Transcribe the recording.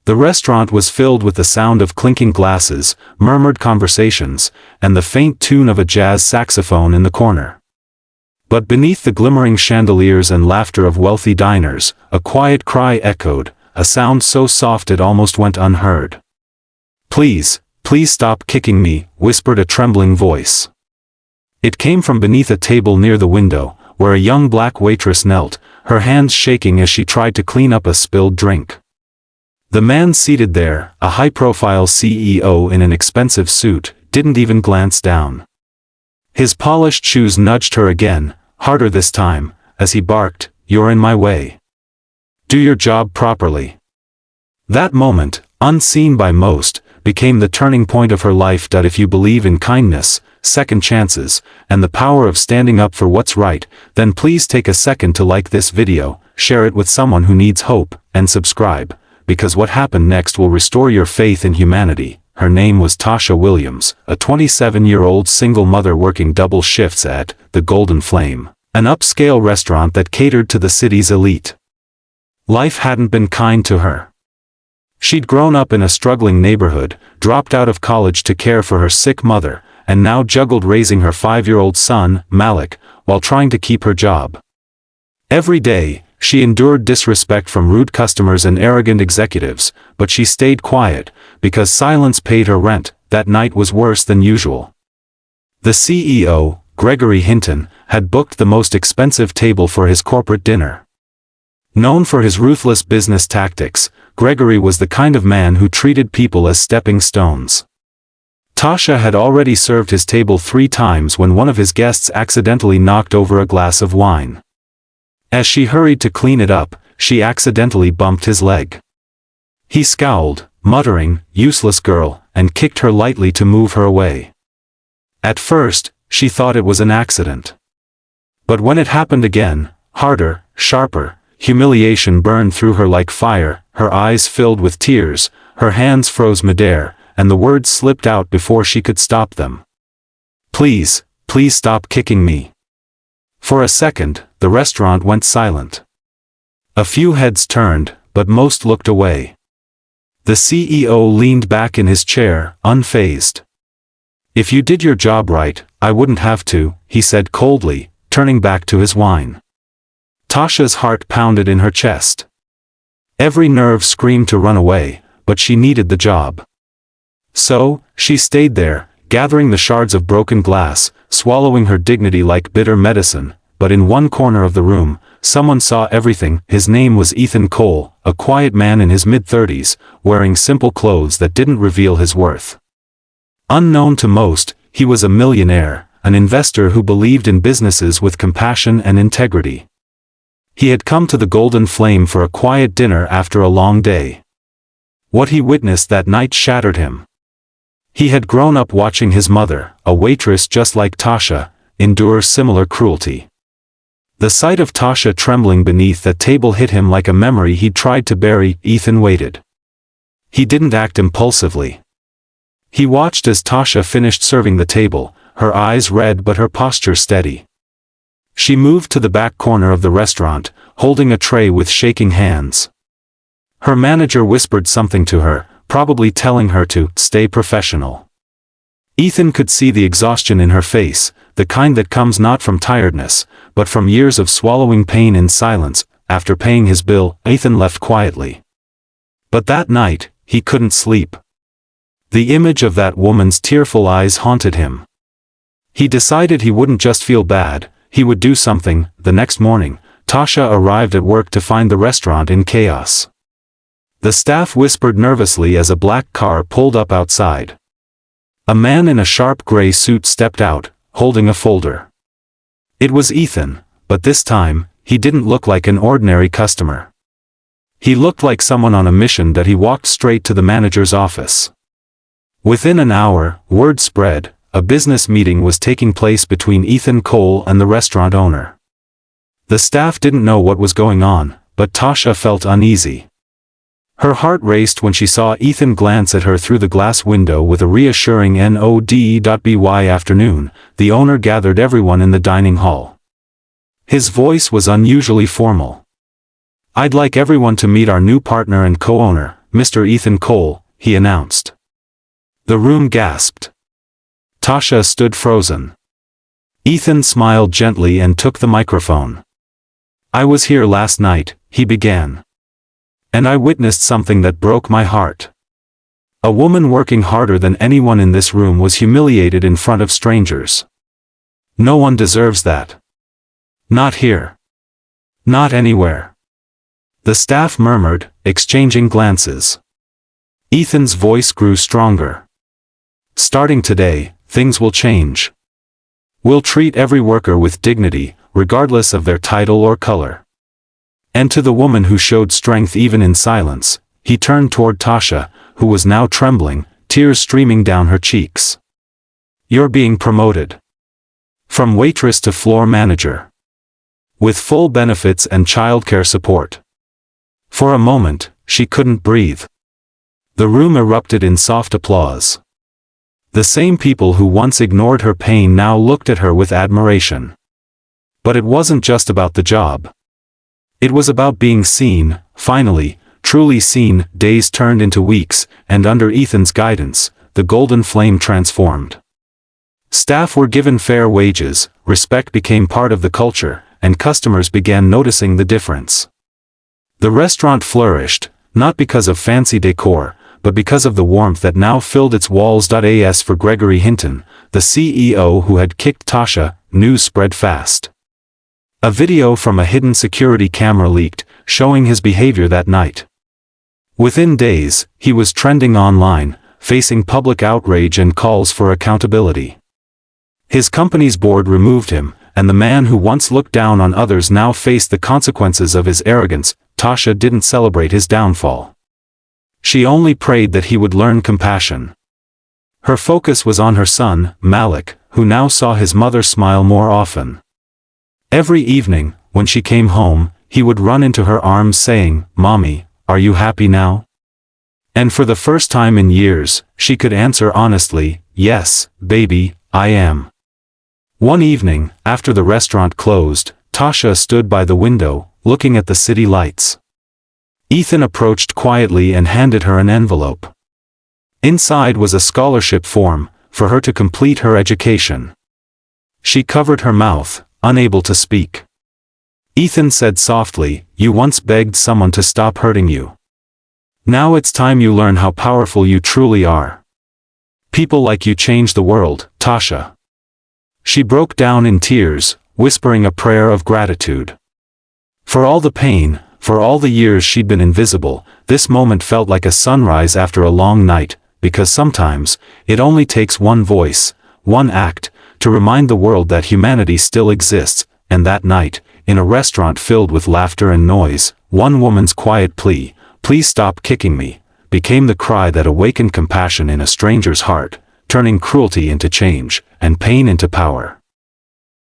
The restaurant was filled with the sound of clinking glasses, murmured conversations, and the faint tune of a jazz saxophone in the corner. But beneath the glimmering chandeliers and laughter of wealthy diners, a quiet cry echoed, a sound so soft it almost went unheard. "Please, please stop kicking me," whispered a trembling voice. It came from beneath a table near the window, where a young black waitress knelt, her hands shaking as she tried to clean up a spilled drink. The man seated there, a high-profile CEO in an expensive suit, didn't even glance down. His polished shoes nudged her again, harder this time, as he barked, "You're in my way. Do your job properly." That moment, unseen by most, became the turning point of her life. If you believe in kindness, second chances, and the power of standing up for what's right, then please take a second to like this video, share it with someone who needs hope, and subscribe, because what happened next will restore your faith in humanity. Her name was Tasha Williams, a 27-year-old single mother working double shifts at the Golden Flame, an upscale restaurant that catered to the city's elite. Life hadn't been kind to her. She'd grown up in a struggling neighborhood, dropped out of college to care for her sick mother, and now juggled raising her 5-year-old son, Malik, while trying to keep her job. Every day, she endured disrespect from rude customers and arrogant executives, but she stayed quiet, because silence paid her rent. That night was worse than usual. The CEO, Gregory Hinton, had booked the most expensive table for his corporate dinner. Known for his ruthless business tactics, Gregory was the kind of man who treated people as stepping stones. Tasha had already served his table 3 times when one of his guests accidentally knocked over a glass of wine. As she hurried to clean it up, she accidentally bumped his leg. He scowled, muttering, "Useless girl," and kicked her lightly to move her away. At first, she thought it was an accident. But when it happened again, harder, sharper, humiliation burned through her like fire, her eyes filled with tears, her hands froze midair, and the words slipped out before she could stop them. "Please, please stop kicking me." For a second, the restaurant went silent. A few heads turned, but most looked away. The CEO leaned back in his chair, unfazed. "If you did your job right, I wouldn't have to," he said coldly, turning back to his wine. Tasha's heart pounded in her chest. Every nerve screamed to run away, but she needed the job. So, she stayed there, gathering the shards of broken glass, swallowing her dignity like bitter medicine. But in one corner of the room, someone saw everything. His name was Ethan Cole, a quiet man in his mid-30s, wearing simple clothes that didn't reveal his worth. Unknown to most, he was a millionaire, an investor who believed in businesses with compassion and integrity. He had come to the Golden Flame for a quiet dinner after a long day. What he witnessed that night shattered him. He had grown up watching his mother, a waitress just like Tasha, endure similar cruelty. The sight of Tasha trembling beneath that table hit him like a memory he'd tried to bury. Ethan waited. He didn't act impulsively. He watched as Tasha finished serving the table, her eyes red but her posture steady. She moved to the back corner of the restaurant, holding a tray with shaking hands. Her manager whispered something to her, probably telling her to stay professional. Ethan could see the exhaustion in her face, the kind that comes not from tiredness, but from years of swallowing pain in silence. After paying his bill, Ethan left quietly. But that night, he couldn't sleep. The image of that woman's tearful eyes haunted him. He decided he wouldn't just feel bad, he would do something. The next morning, Tasha arrived at work to find the restaurant in chaos. The staff whispered nervously as a black car pulled up outside. A man in a sharp gray suit stepped out, holding a folder. It was Ethan, but this time, he didn't look like an ordinary customer. He looked like someone on a mission. He walked straight to the manager's office. Within an hour, word spread, a business meeting was taking place between Ethan Cole and the restaurant owner. The staff didn't know what was going on, but Tasha felt uneasy. Her heart raced when she saw Ethan glance at her through the glass window with a reassuring "By afternoon." The owner gathered everyone in the dining hall. His voice was unusually formal. "I'd like everyone to meet our new partner and co-owner, Mr. Ethan Cole," he announced. The room gasped. Tasha stood frozen. Ethan smiled gently and took the microphone. "I was here last night," he began. "And I witnessed something that broke my heart. A woman working harder than anyone in this room was humiliated in front of strangers. No one deserves that. Not here. Not anywhere." The staff murmured, exchanging glances. Ethan's voice grew stronger. "Starting today, things will change. We'll treat every worker with dignity, regardless of their title or color." And to the woman who showed strength even in silence, he turned toward Tasha, who was now trembling, tears streaming down her cheeks. "You're being promoted. From waitress to floor manager. With full benefits and childcare support." For a moment, she couldn't breathe. The room erupted in soft applause. The same people who once ignored her pain now looked at her with admiration. But it wasn't just about the job. It was about being seen, finally, truly seen. Days turned into weeks, and under Ethan's guidance, the golden flame transformed. Staff were given fair wages, respect became part of the culture, and customers began noticing the difference. The restaurant flourished, not because of fancy decor, but because of the warmth that now filled its walls. As for Gregory Hinton, the CEO who had kicked Tasha, news spread fast. A video from a hidden security camera leaked, showing his behavior that night. Within days, he was trending online, facing public outrage and calls for accountability. His company's board removed him, and the man who once looked down on others now faced the consequences of his arrogance. Tasha didn't celebrate his downfall. She only prayed that he would learn compassion. Her focus was on her son, Malik, who now saw his mother smile more often. Every evening, when she came home, he would run into her arms saying, "Mommy, are you happy now?" And for the first time in years, she could answer honestly, "Yes, baby, I am." One evening, after the restaurant closed, Tasha stood by the window, looking at the city lights. Ethan approached quietly and handed her an envelope. Inside was a scholarship form, for her to complete her education. She covered her mouth, unable to speak. Ethan said softly, "You once begged someone to stop hurting you. Now it's time you learn how powerful you truly are. People like you change the world, Tasha." She broke down in tears, whispering a prayer of gratitude. For all the pain, for all the years she'd been invisible, this moment felt like a sunrise after a long night, because sometimes, it only takes one voice, one act, to remind the world that humanity still exists. And that night, in a restaurant filled with laughter and noise, one woman's quiet plea, "Please stop kicking me," became the cry that awakened compassion in a stranger's heart, turning cruelty into change, and pain into power.